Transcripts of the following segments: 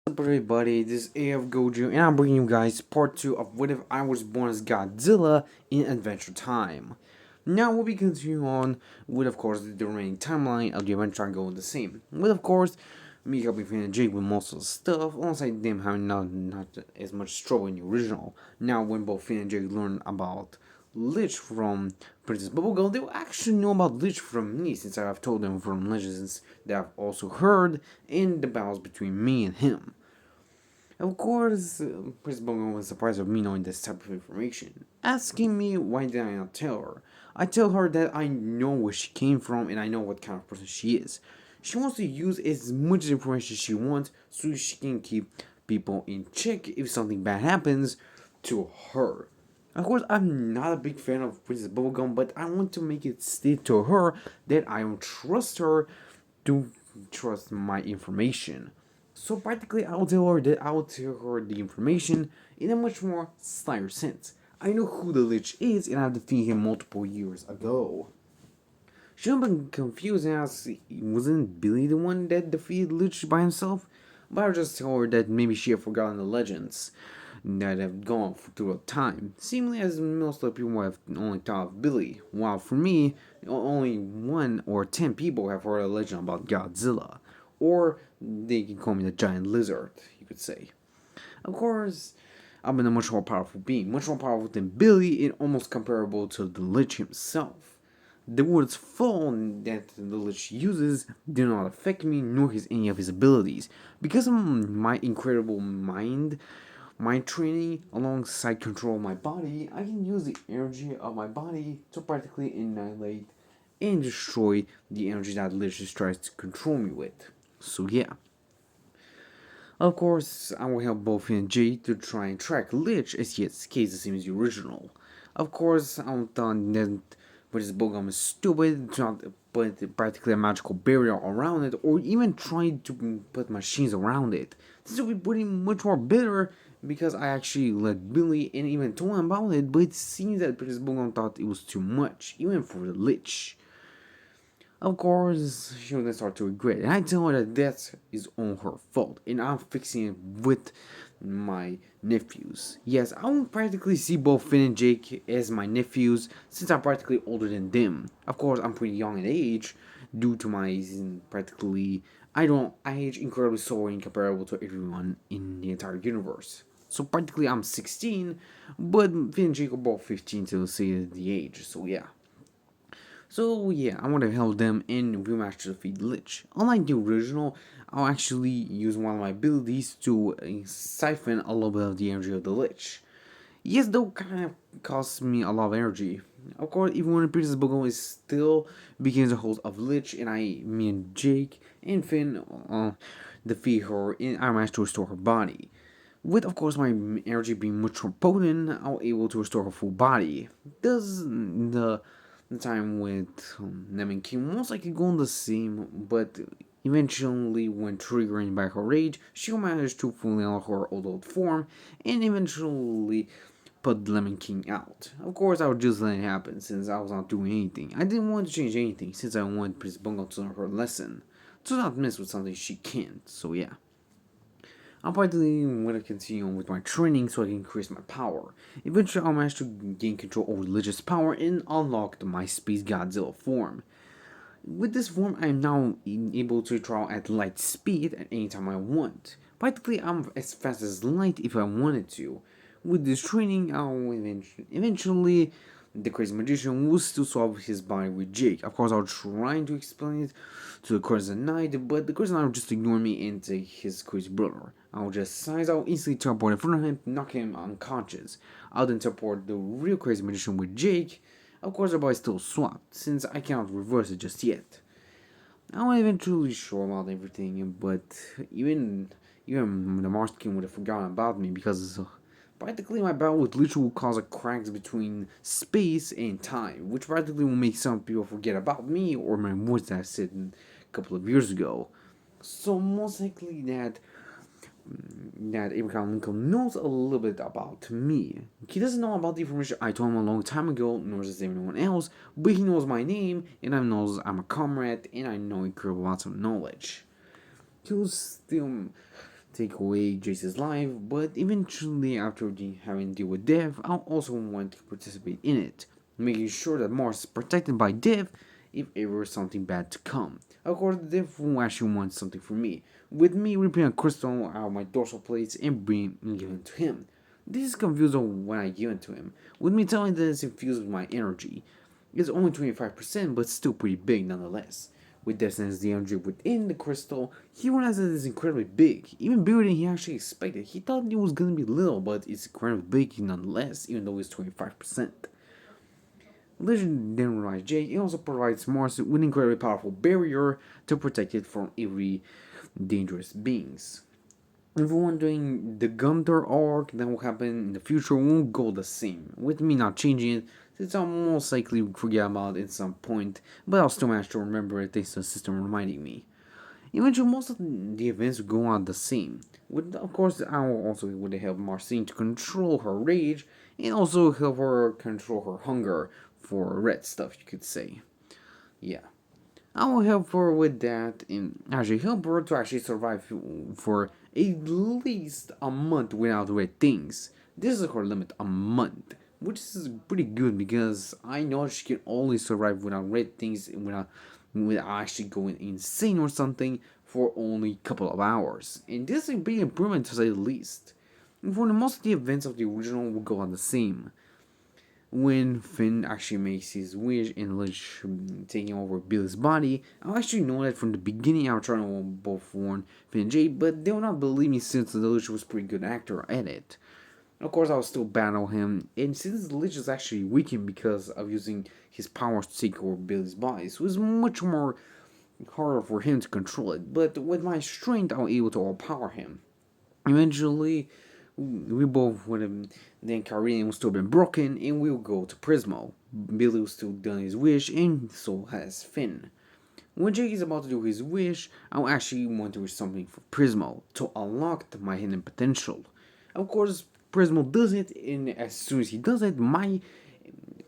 What's up everybody, this is AF Goju and I'm bringing you guys part 2 of What If I Was Born as Godzilla in Adventure Time. Now we'll be continuing on with of course the remaining timeline of the adventure going the same. With of course me helping Finn and Jake with most of the stuff, alongside them having not as much trouble in the original. Now when both Finn and Jake learn about Lich from Princess Bubblegum, they will actually know about Lich from me, since I have told them from legends that I've also heard in the battles between me and him. Of course, Princess Bubblegum was surprised of me knowing this type of information, asking me why did I not tell her. I tell her that I know where she came from and I know what kind of person she is. She wants to use as much information she wants so she can keep people in check if something bad happens to her. Of course, I'm not a big fan of Princess Bubblegum, but I want to make it state to her that I don't trust her to trust my information. So practically, I'll tell her that I'll tell her the information in a much more slighter sense. I know who the Lich is, and I've defeated him multiple years ago. She'll be confused and ask, wasn't Billy the one that defeated Lich by himself? But I'll just tell her that maybe she had forgotten the legends that have gone throughout time, seemingly as most of the people have only thought of Billy, while for me, only 1 or 10 people have heard a legend about Godzilla. Or they can call me the giant lizard, you could say. Of course, I've been a much more powerful being, much more powerful than Billy and almost comparable to the Lich himself. The words fall that the Lich uses do not affect me nor any of his abilities. Because of my incredible mind training alongside control of my body, I can use the energy of my body to practically annihilate and destroy the energy that Lich just tries to control me with. So yeah. Of course, I will help both him and Jay to try and track Lich as he escapes the same as the original. Of course, I'm done that but this Bogum is stupid, to not put practically a magical barrier around it, or even try to put machines around it. This would be pretty much more better because I actually let Billy and even told him about it, but it seems that British Bogum thought it was too much, even for the Lich. Of course, she would then start to regret it. And I tell her that is all her fault, and I'm fixing it with my nephews. Yes, I will practically see both Finn and Jake as my nephews, since I'm practically older than them. Of course, I'm pretty young in age, due to my practically I age incredibly slow and comparable to everyone in the entire universe. So practically I'm 16, but Finn and Jake are both 15 to say the age. So yeah. So yeah, I want to help them and we managed to defeat Lich. Unlike the original, I'll actually use one of my abilities to siphon a little bit of the energy of the Lich. Yes, though kind of costs me a lot of energy. Of course, even when Princess Bogo is still begins the hold of Lich, and me and Jake and Finn defeat her, and I managed to restore her body. With, of course, my energy being much more potent, I'm able to restore her full body. Does the time with Lemon King most likely going the same, but eventually, when triggering by her rage, she'll manage to fully unlock her old form and eventually put Lemon King out. Of course, I would just let it happen since I was not doing anything. I didn't want to change anything since I wanted Prince Bungo to learn her lesson. To not mess with something she can't, so yeah. I'm probably going to continue on with my training so I can increase my power. Eventually, I'll manage to gain control over religious power and unlock my Space Godzilla form. With this form, I am now able to travel at light speed at any time I want. Practically, I'm as fast as light if I wanted to. With this training, I'll eventually the crazy magician will still swap his body with Jake. Of course, I'll try to explain it to the crazy knight, but the crazy knight will just ignore me and take his crazy brother. I'll just size out, instantly teleport in front of him, knock him unconscious. I'll then teleport the real crazy magician with Jake. Of course, the body's still swapped, since I cannot reverse it just yet. I'm not even truly sure about everything, but even the Mars King would have forgotten about me because practically my battle with Lich will cause a cracks between space and time, which practically will make some people forget about me or my words that I said a couple of years ago. So most likely that Abraham Lincoln knows a little bit about me. He doesn't know about the information I told him a long time ago, nor does anyone else, but he knows my name, and I knows I'm a comrade, and I know incredible lots of knowledge. He'll still take away Jace's life, but eventually, after having to deal with death, I'll also want to participate in it, making sure that Mars is protected by death if ever something bad to come. Of course, death will actually want something from me, with me ripping a crystal out of my dorsal plates and giving it to him. This is confusing when I give it to him, with me telling that it's infused with my energy. It's only 25%, but still pretty big nonetheless. With Destin's the energy within the crystal, he realizes it's incredibly big, even bigger than he actually expected. He thought it was gonna be little, but it's incredibly big nonetheless, even though it's 25%. Legend then realize Jake, it also provides Mars with an incredibly powerful barrier to protect it from every dangerous beings. If you're wondering, the Gumdar arc that will happen in the future won't go the same, with me not changing it, since I'll most likely forget about it at some point, but I'll still manage to remember it thanks to the system reminding me. Eventually, most of the events will go on the same. With, of course, I will also would help Marcine to control her rage, and also help her control her hunger for red stuff, you could say. Yeah. I will help her with that and actually help her to actually survive for at least a month without red things. This is her limit, a month, which is pretty good because I know she can only survive without red things without actually going insane or something for only a couple of hours. And this is a big improvement to say the least. And for the most of the events of the original will go on the same. When Finn actually makes his wish and Lich taking over Billy's body, I actually know that from the beginning I was trying to both warn Finn and Jay, but they will not believe me since the Lich was a pretty good actor at it. Of course, I will still battle him, and since the Lich is actually weakened because of using his powers to take over Billy's body, so it's much more harder for him to control it, but with my strength, I was able to overpower him. Eventually, we both would have then Kyrian will still been broken, and we'll go to Prismo. Billy will still done his wish, and so has Finn. When Jake is about to do his wish, I'll actually want to wish something for Prismo to unlock my hidden potential. Of course, Prismo does it, and as soon as he does it, my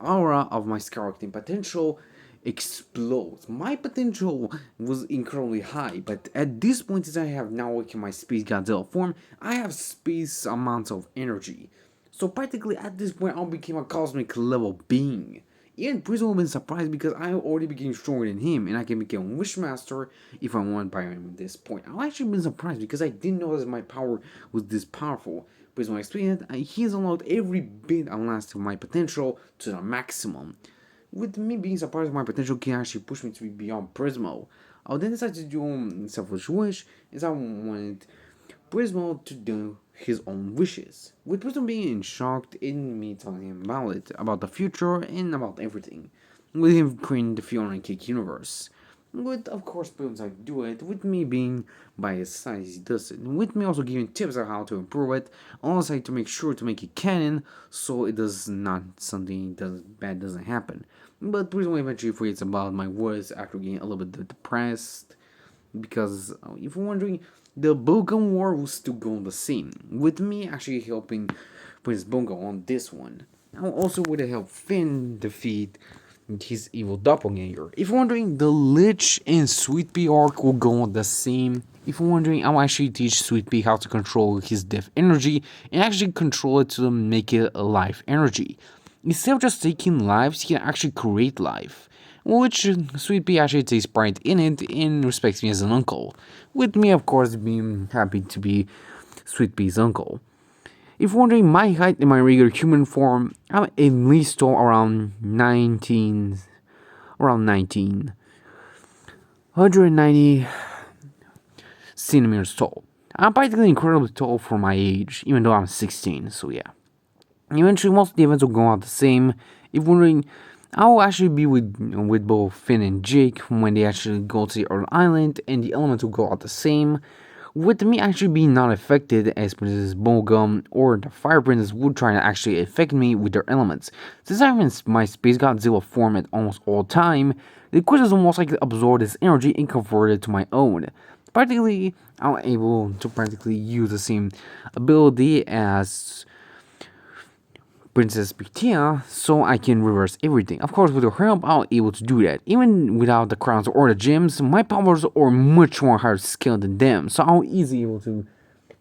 aura of my skyrocketing potential explodes. My potential was incredibly high, but at this point, as I have now awakened my Space Godzilla form, I have space amounts of energy. So practically at this point, I became a cosmic level being. Even Prism would have been surprised because I already became stronger than him, and I can become Wishmaster if I want by him at this point. I've actually been surprised because I didn't know that my power was this powerful. Prism explained it, he has unlocked every bit and last of my potential to the maximum. With me being surprised, my potential can actually push me to be beyond Prismo. I then decided to do a selfish wish, as I wanted Prismo to do his own wishes. With Prismo being shocked in me telling him about the future and about everything. With him creating the Fiona and Cake universe. With, of course, Prismo to do it, with me being by his side as he does it. And with me also giving tips on how to improve it, also to make sure to make it canon so it does not something bad doesn't happen. But Prismo eventually forgets about my words after getting a little bit depressed. Because if you're wondering, the Bogan War will still go on the same. With me actually helping Prince Bongo on this one. I also would have helped Finn defeat his evil doppelganger. If you're wondering, the Lich and Sweet Pea arc will go on the same. If you're wondering, I'll actually teach Sweet Pea how to control his death energy and actually control it to make it a life energy. Instead of just taking lives, he can actually create life. Which Sweet Pea actually takes pride in it and respects me as an uncle. With me, of course, being happy to be Sweet Pea's uncle. If you're wondering my height in my regular human form, I'm at least tall around 190 centimeters tall. I'm practically incredibly tall for my age, even though I'm 16, so yeah. Eventually, most of the events will go out the same. If you're wondering, I'll actually be with both Finn and Jake when they actually go to the Earth Island, and the elements will go out the same. With me actually being not affected, as Princess Bubblegum or the Fire Princess would try to actually affect me with their elements. Since I'm in my Space Godzilla form at almost all time, the crystals will most likely absorb this energy and convert it to my own. Practically, I'm able to practically use the same ability as Princess Bictia, so I can reverse everything. Of course, with her help, I'll be able to do that. Even without the crowns or the gems, my powers are much more higher scale than them, so I'll easily able to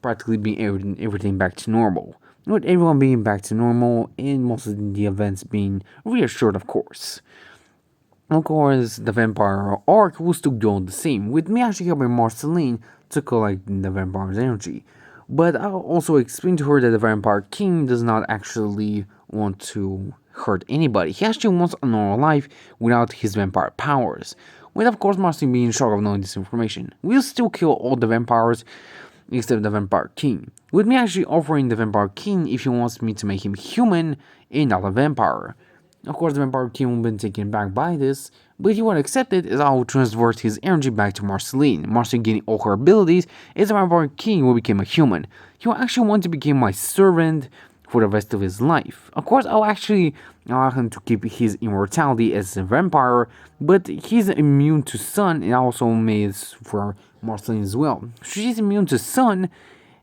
practically being everything back to normal. With everyone being back to normal and most of the events being reassured, of course. Of course, the vampire arc will still go on the same, with me actually helping Marceline to collect the vampire's energy. But I'll also explain to her that the vampire king does not actually want to hurt anybody. He actually wants a normal life without his vampire powers. With of course Marceline being in shock of knowing this information. We'll still kill all the vampires except the vampire king. With me actually offering the vampire king if he wants me to make him human and not a vampire. Of course, the vampire king will be taken back by this, but if he won't accept it, I will transvert his energy back to Marceline. Marceline getting all her abilities, as the vampire king will become a human. He will actually want to become my servant for the rest of his life. Of course, I'll actually allow him to keep his immortality as a vampire, but he's immune to sun, and also made for Marceline as well. She's immune to sun,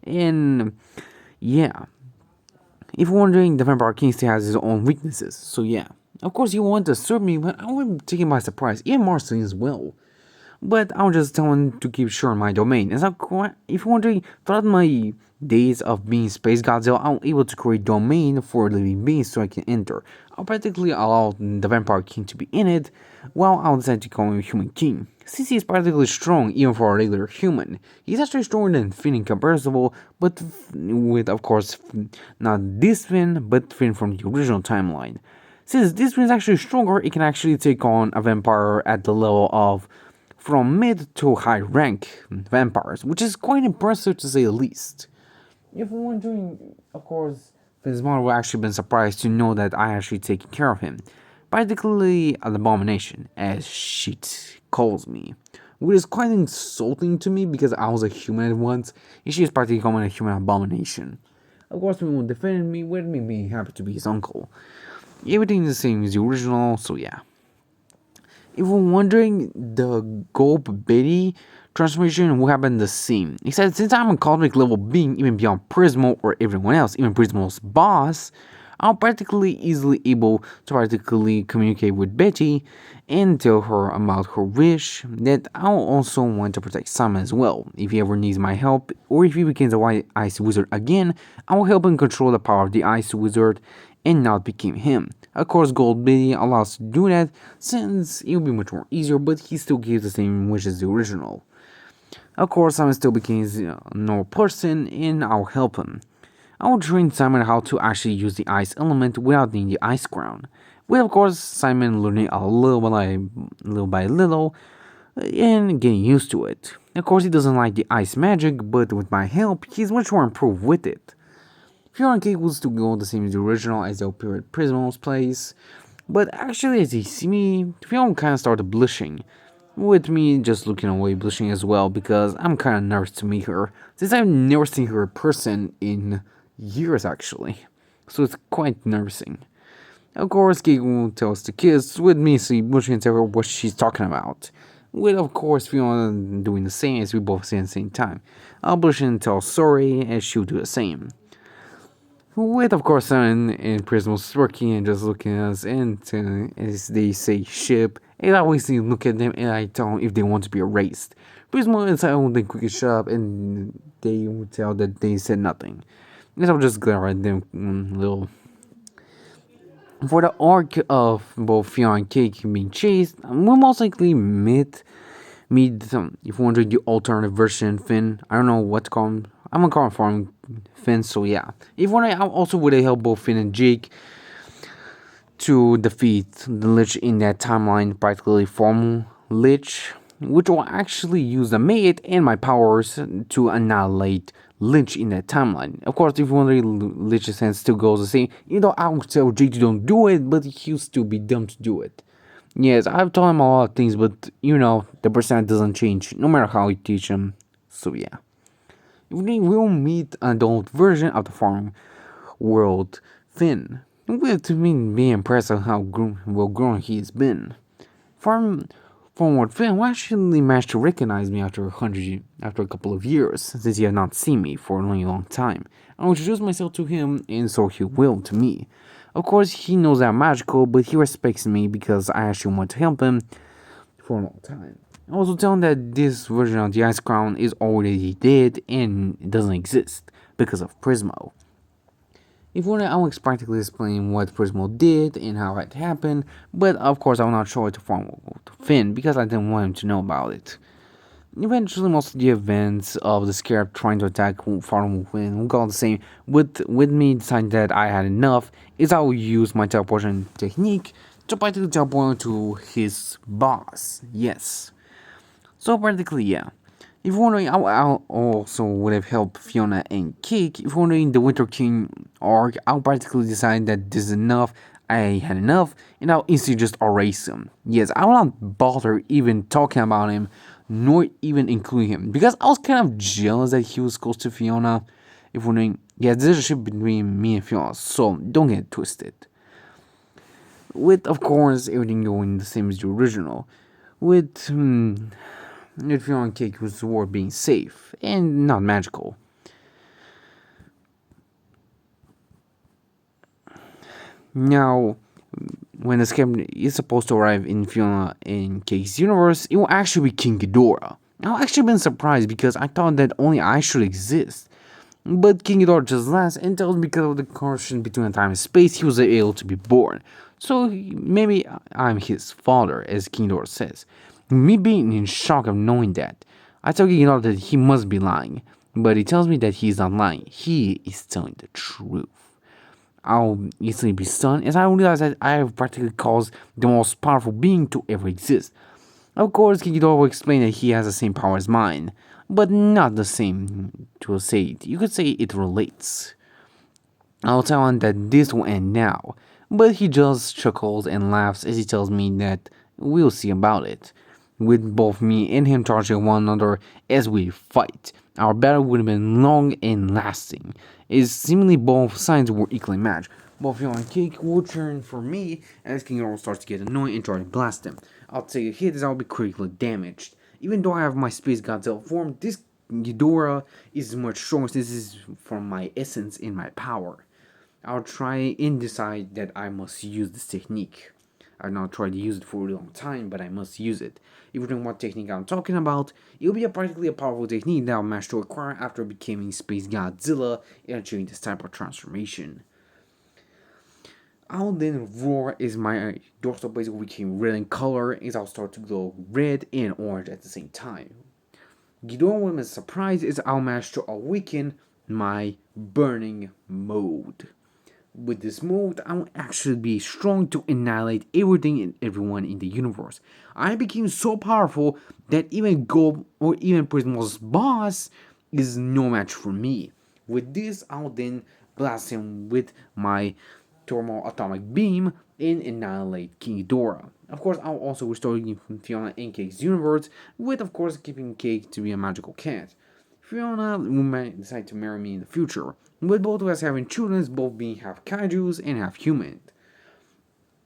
and yeah. If you're wondering, the Vampire King still has his own weaknesses, so yeah. Of course, you want to serve me, but I would take him by surprise, even Marceline as well. But I'll just tell him to keep sure my domain. As if you're wondering, throughout my days of being Space Godzilla, I'm able to create domain for living beings so I can enter. I'll practically allow the Vampire King to be in it, while I'll decide to call him Human King. Since he's practically strong even for a regular human, he's actually stronger than Finn in comparable, but with of course not this Finn, but Finn from the original timeline. Since this Finn is actually stronger, it can actually take on a vampire at the level of from mid to high rank vampires, which is quite impressive to say the least. If you're wondering, of course, Finn's mother will actually been surprised to know that I actually taking care of him. Practically an abomination, as she calls me. Which is quite insulting to me because I was a human at once, and she is practically calling a human abomination. Of course, he will defend me with me being happy to be his uncle. Everything is the same as the original, so yeah. If you're wondering, the Gulp Betty transformation will happen the same. Except since I'm a cosmic level being, even beyond Prismo or everyone else, even Prismo's boss, I'm practically easily able to practically communicate with Betty and tell her about her wish that I'll also want to protect Simon as well. If he ever needs my help, or if he becomes a white ice wizard again, I will help him control the power of the ice wizard and not become him. Of course, Gold Betty allows to do that since it will be much more easier, but he still gives the same wish as the original. Of course, Simon still becomes a normal person and I'll help him. I will train Simon how to actually use the ice element without needing the ice crown. With of course Simon learning a little by little and getting used to it. Of course he doesn't like the ice magic, but with my help he's much more improved with it. Fiona and Kate will still go the same as the original as they'll appear at Prismo's place, but actually as they see me, Fiona kinda started blushing. With me just looking away blushing as well because I'm kinda nervous to meet her, since I've never seen her in person in years actually, so it's quite nervousing. Of course, Kate will tell us to kiss with me, so Bush can tell her what she's talking about. With of course Fiona doing the same as we both say at the same time. I'll blush and tell sorry as she'll do the same. With of course Simon and Prismo smirking and just looking at us and as they say ship, and I always look at them and I tell them if they want to be erased. Prismo and Simon will quickly shut up and they will tell that they said nothing. And I'll just glare at them little. For the arc of both Fiona and Kate being chased, we'll most likely meet if you're wondering the alternative version Finn. I don't know what to call him. I'm gonna call him Farm Finn, so yeah. If one I also would help both Finn and Jake to defeat the Lich in that timeline, practically Formal Lich, which will actually use the mate and my powers to annihilate Lich in that timeline. Of course, if you wonder, Lich's hand still goes the same. Even though I would tell Jake to don't do it, but he'll still be dumb to do it. Yes, I've told him a lot of things, but you know, the percent doesn't change no matter how you teach him. So yeah. We will meet an adult version of the farm world Finn. With me being impressed at how well grown he's been. Farm World Finn will actually managed to recognize me after a couple of years, since he had not seen me for a really long time. I will introduce myself to him, and so he will to me. Of course, he knows I'm magical, but he respects me because I actually want to help him for a long time. I also tell him that this version of the Ice Crown is already dead and it doesn't exist because of Prismo. If you want, I will practically explain what Prismo did and how it happened, but of course I will not show it to Finn because I didn't want him to know about it. Eventually, most of the events of the Scarab trying to attack Farm Finn got the same. With me deciding that I had enough, is I will use my teleportation technique to practically teleport to his boss. Yes. So practically, yeah. If you're wondering, I also would have helped Fiona and Cake. If you're wondering the Winter King arc, I'll practically decide that this is enough. I had enough, and I'll instantly just erase him. Yes, I will not bother even talking about him, nor even including him, because I was kind of jealous that he was close to Fiona. If you're wondering, yeah, there's a ship between me and Fiona, so don't get it twisted. With, of course, everything going the same as the original. With, if you're on Cake was the word being safe and not magical. Now, when the scam is supposed to arrive in Fiona and Cake's universe, it will actually be King Ghidorah. I've actually been surprised because I thought that only I should exist. But King Ghidorah just laughs and tells me because of the connection between time and space, he was able to be born. So maybe I'm his father, as King Ghidorah says. Me being in shock of knowing that, I tell King Ghidorah that he must be lying. But he tells me that he's not lying. He is telling the truth. I'll easily be stunned as I realize that I have practically caused the most powerful being to ever exist. Of course, Kikidora will explain that he has the same power as mine, but not the same to say it. You could say it relates. I'll tell him that this will end now, but he just chuckles and laughs as he tells me that we'll see about it. With both me and him charging one another as we fight, our battle would have been long and lasting, as seemingly both sides were equally matched. Both Yo and Cake will turn for me as King Earl starts to get annoyed and try to blast him. I'll take a hit as I'll be critically damaged. Even though I have my Space Godzilla form, this Ghidorah is much stronger. This is from my essence and my power. I'll try and decide that I must use this technique. I've not tried to use it for a long time, but I must use it. If you don't know what technique I'm talking about, it'll be practically a powerful technique that I'll manage to acquire after becoming Space Godzilla and achieving this type of transformation. I'll then roar as my dorsal blades will become red in color as I'll start to glow red and orange at the same time. Ghidorah will be surprised as I'll manage to awaken my burning mode. With this mode, I will actually be strong to annihilate everything and everyone in the universe. I became so powerful that even Gob or even Prismo's boss is no match for me. With this, I'll then blast him with my thermal atomic beam and annihilate King Ghidorah. Of course, I'll also restore Fiona and Cake's universe, with of course keeping Cake to be a magical cat. Fiona will decide to marry me in the future, with both of us having children, both being half kaijus and half human.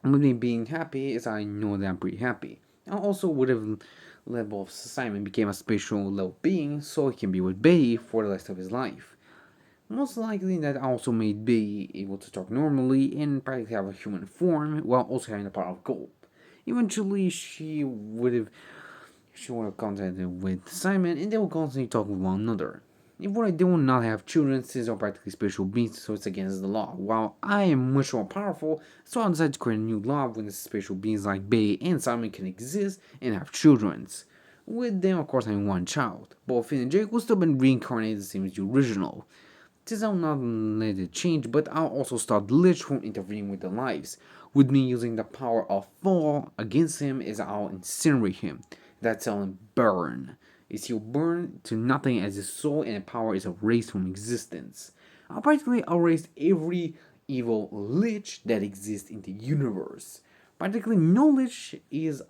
With me being happy, as I know that I'm pretty happy. I also would have let both Simon became a special level being, so he can be with Betty for the rest of his life. Most likely that also made Betty able to talk normally and practically have a human form, while also having the power of gold. Eventually, she would have contacted with Simon, and they will constantly talk with one another. If they will not have children, since they're practically special beings, so it's against the law. While I am much more powerful, so I decided to create a new law when the special beings like Betty and Simon can exist and have children. With them, of course, having one child. Both Finn and Jake will still be reincarnated the same as the original. This I'll not let it change, but I'll also start Lich from intervening with their lives, with me using the power of fall against him as I'll incinerate him. That's how him burn. Is he'll burn to nothing as his soul and power is erased from existence. I'll practically erase every evil Lich that exists in the universe. Practically no Lich is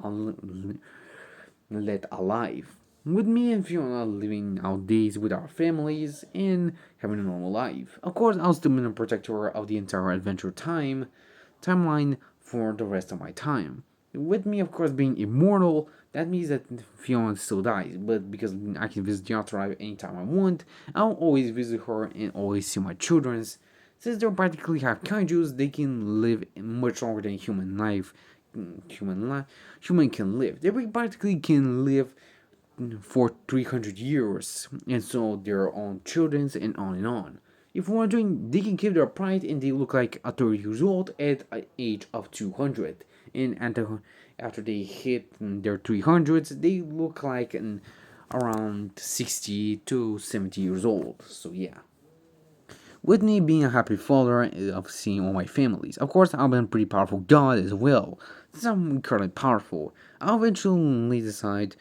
let alive. With me and Fiona living our days with our families and having a normal life. Of course, I'll still be the protector of the entire adventure timeline for the rest of my time. With me, of course, being immortal, that means that Fiona still dies. But because I can visit the afterlife anytime I want, I'll always visit her and always see my children's. Since they practically have kaijus, they can live much longer than human life human can live. They practically can live for 300 years, and so their own children, and on and on. If you're wondering, they can keep their pride and they look like a 30 years old at an age of 200. And after they hit their 300s, they look like around 60 to 70 years old. So yeah. With me being a happy father of seeing all my families. Of course, I'm a pretty powerful god as well. Since I'm incredibly powerful, I'll eventually decide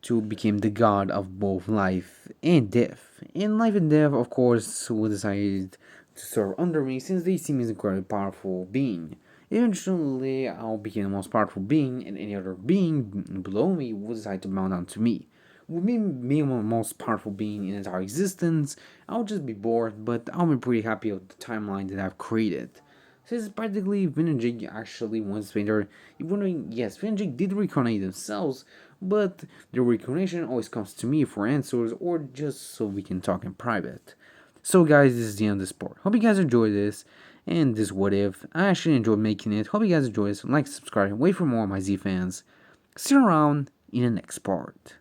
to become the god of both life and death. In life and death, of course, will decide to serve under me since they see me as an incredibly powerful being. Eventually, I'll become the most powerful being, and any other being below me will decide to bow down to me. With me being the most powerful being in entire existence, I'll just be bored, but I'll be pretty happy with the timeline that I've created. Since practically Vin and Jake actually once made their. You're wondering, yes, Vin and Jake did reincarnate themselves, but the reincarnation always comes to me for answers or just so we can talk in private. So, guys, this is the end of this part. Hope you guys enjoyed this and this what if. I actually enjoyed making it. Hope you guys enjoy this. Like, subscribe, wait for more of my Z fans. See you around in the next part.